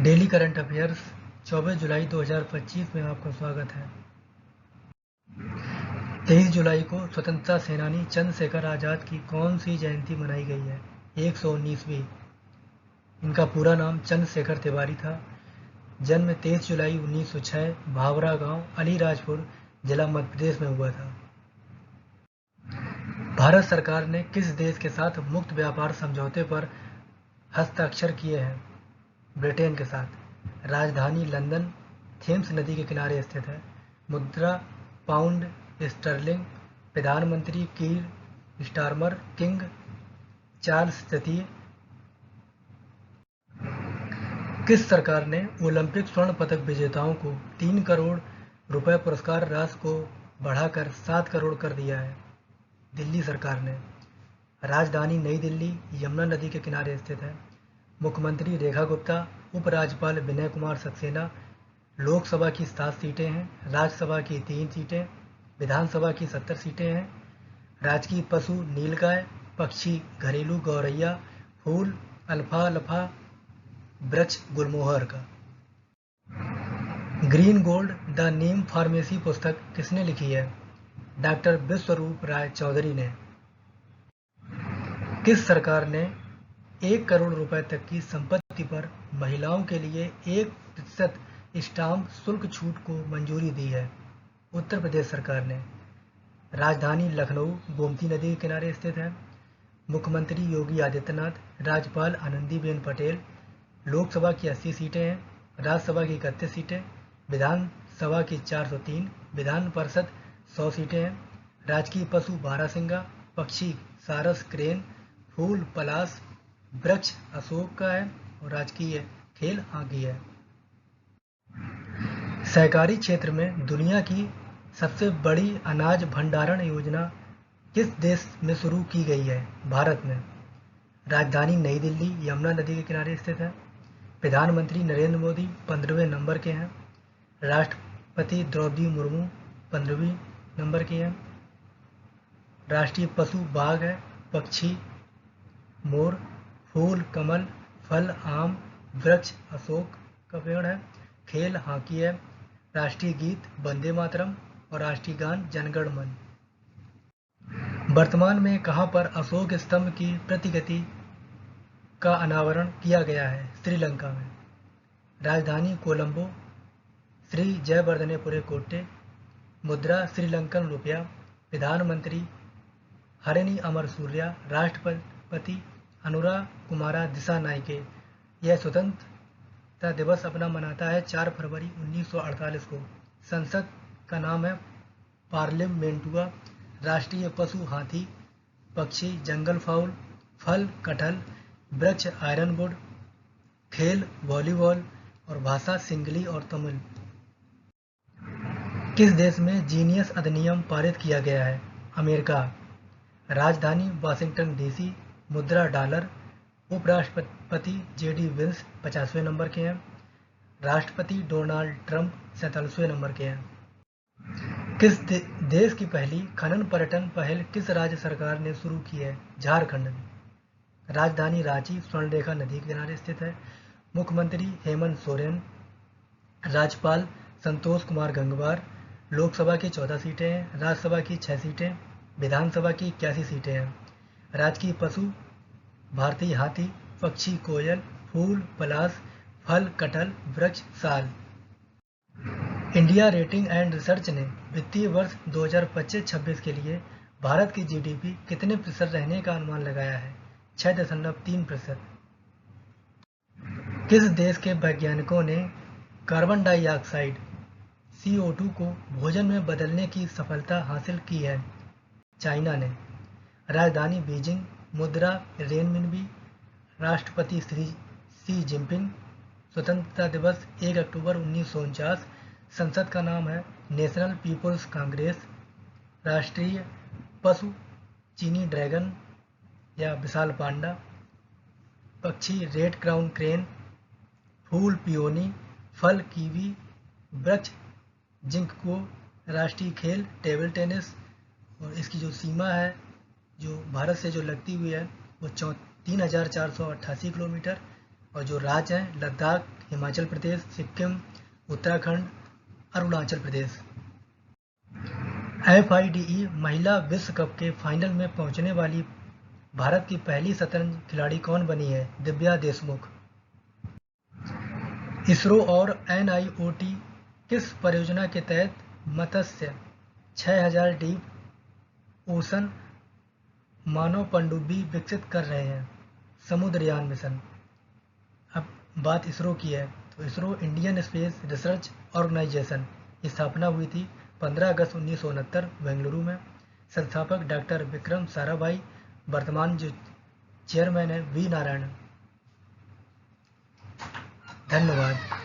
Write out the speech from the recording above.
Daily current affairs 24 जुलाई 2025 में आपका स्वागत है। 23 जुलाई को स्वतंत्रता सेनानी चंद्रशेखर आज़ाद की कौन सी जयंती मनाई गई है? 119वीं। इनका पूरा नाम चंद्रशेखर तिवारी था। जन्म 23 जुलाई 1906 भावरा गांव, अलीराजपुर जिला, मध्य प्रदेश में हुआ था। भारत सरकार ने किस देश के साथ मुक्त व्यापार समझौते पर हस्ताक्षर किए हैं? ब्रिटेन के साथ। राजधानी लंदन थेम्स नदी के किनारे स्थित है। मुद्रा पाउंड स्टर्लिंग। प्रधानमंत्री कीर स्टारमर। किंग चार्ल्स तृतीय। किस सरकार ने ओलंपिक स्वर्ण पदक विजेताओं को 3 करोड़ रुपए पुरस्कार राशि को बढ़ाकर 7 करोड़ कर दिया है? दिल्ली सरकार ने। राजधानी नई दिल्ली यमुना नदी के किनारे स्थित है। मुख्यमंत्री रेखा गुप्ता। उपराज्यपाल विनय कुमार सक्सेना। लोकसभा की 7 सीटें हैं, राज्यसभा की 3 सीटें, विधानसभा की 70 सीटें हैं। राजकीय पशु नीलगाय। पक्षी घरेलू गौरैया। फूल अल्फाल्फा। वृक्ष गुलमोहर का। Green gold the Neem pharmacy पुस्तक किसने लिखी है? डॉक्टर विश्वरूप राय चौधरी ने। किस सरकार ने 1 करोड़ रुपए तक की संपत्ति पर महिलाओं के लिए 1% स्टाम्प शुल्क छूट को मंजूरी दी है? उत्तर प्रदेश सरकार ने। राजधानी लखनऊ गोमती नदी के किनारे स्थित है। मुख्यमंत्री योगी आदित्यनाथ। राज्यपाल आनंदीबेन पटेल। लोकसभा की 80 सीटें हैं, राज्यसभा की 31 सीटें, विधानसभा की 403, विधान परिषद 100 सीटें हैं। राजकीय पशु बारहसिंगा। पक्षी सारस क्रेन। फूल पलाश। वृक्ष अशोक का है और राजकीय खेल हॉकी है। सहकारी क्षेत्र में दुनिया की सबसे बड़ी अनाज भंडारण योजना किस देश में शुरू की गई है? भारत में। राजधानी नई दिल्ली यमुना नदी के किनारे स्थित है। प्रधानमंत्री नरेंद्र मोदी 15वें नंबर के हैं। राष्ट्रपति द्रौपदी मुर्मू 15वीं नंबर की हैं। राष्ट्रीय पशु बाघ है। पक्षी मोर। फूल कमल। फल आम। वृक्ष अशोक का पेड़ है। खेल हॉकी है। राष्ट्रीय गीत वंदे मातरम और राष्ट्रीय गान जनगण मन। वर्तमान में कहां पर अशोक स्तंभ की प्रतिकृति का अनावरण किया गया है? श्रीलंका में। राजधानी कोलंबो। श्री जयवर्धनेपुरे कोट्टे। मुद्रा श्रीलंकन रुपया। प्रधानमंत्री हरिनी अमर सूर्या। राष्ट्रपति अनुरा कुमारा दिसानायके। यह स्वतंत्रता दिवस अपना मनाता है 4 फरवरी 1948 को। संसद का नाम है पार्लियामेंटुआ। राष्ट्रीय पशु हाथी। पक्षी जंगल फाउल। फल कटहल। वृक्ष आयरनवुड। खेल वॉलीबॉल और भाषा सिंगली और तमिल। किस देश में जीनियस अधिनियम पारित किया गया है? अमेरिका। राजधानी वाशिंगटन डीसी। मुद्रा डॉलर। उपराष्ट्रपति जेडी वेंस 50वें नंबर के हैं। राष्ट्रपति डोनाल्ड ट्रंप 47वें नंबर के हैं। किस देश की पहली खनन पर्यटन पहल किस राज्य सरकार ने शुरू की है? झारखंड में। राजधानी रांची स्वर्णरेखा नदी के किनारे स्थित है। मुख्यमंत्री हेमंत सोरेन। राज्यपाल संतोष कुमार गंगवार। लोकसभा की 14 सीटें हैं, राज्यसभा की 6 सीटें, विधानसभा की 81 सीटें हैं। राजकीय पशु भारतीय हाथी। पक्षी कोयल। फूल पलाश। फल कटहल। वृक्ष साल। इंडिया रेटिंग एंड रिसर्च ने वित्तीय वर्ष 2025-26 के लिए भारत की जीडीपी कितने प्रतिशत रहने का अनुमान लगाया है? 6.3%। किस देश के वैज्ञानिकों ने कार्बन डाइऑक्साइड CO2 को भोजन में बदलने की सफलता हासिल की है? चाइना ने। राजधानी बीजिंग। मुद्रा रेनमिनबी। राष्ट्रपति श्री शी जिनपिंग। स्वतंत्रता दिवस 1 अक्टूबर 1949। संसद का नाम है नेशनल पीपुल्स कांग्रेस। राष्ट्रीय पशु चीनी ड्रैगन या विशाल पांडा। पक्षी रेड क्राउन क्रेन। फूल पियोनी। फल कीवी। वृक्ष जिंकगो। राष्ट्रीय खेल टेबल टेनिस। और इसकी जो सीमा है जो भारत से जो लगती हुई है वो 3488 किलोमीटर। और जो राज्य हैं लद्दाख, हिमाचल प्रदेश, सिक्किम, उत्तराखंड, अरुणाचल प्रदेश। FIDE महिला विश्व कप के फाइनल में पहुंचने वाली भारत की पहली शतरंज खिलाड़ी कौन बनी है? दिव्या देशमुख। इसरो और NIOT किस परियोजना के तहत मत्स्य 6000 डीप ओशन मानव पनडुब्बी विकसित कर रहे हैं? समुद्रयान मिशन। अब बात इसरो की है, तो ISRO Indian Space Research Organisation की स्थापना हुई थी 15 अगस्त 1969 बेंगलुरु में। संस्थापक डॉक्टर विक्रम साराभाई, वर्तमान जो चेयरमैन है V नारायण। धन्यवाद।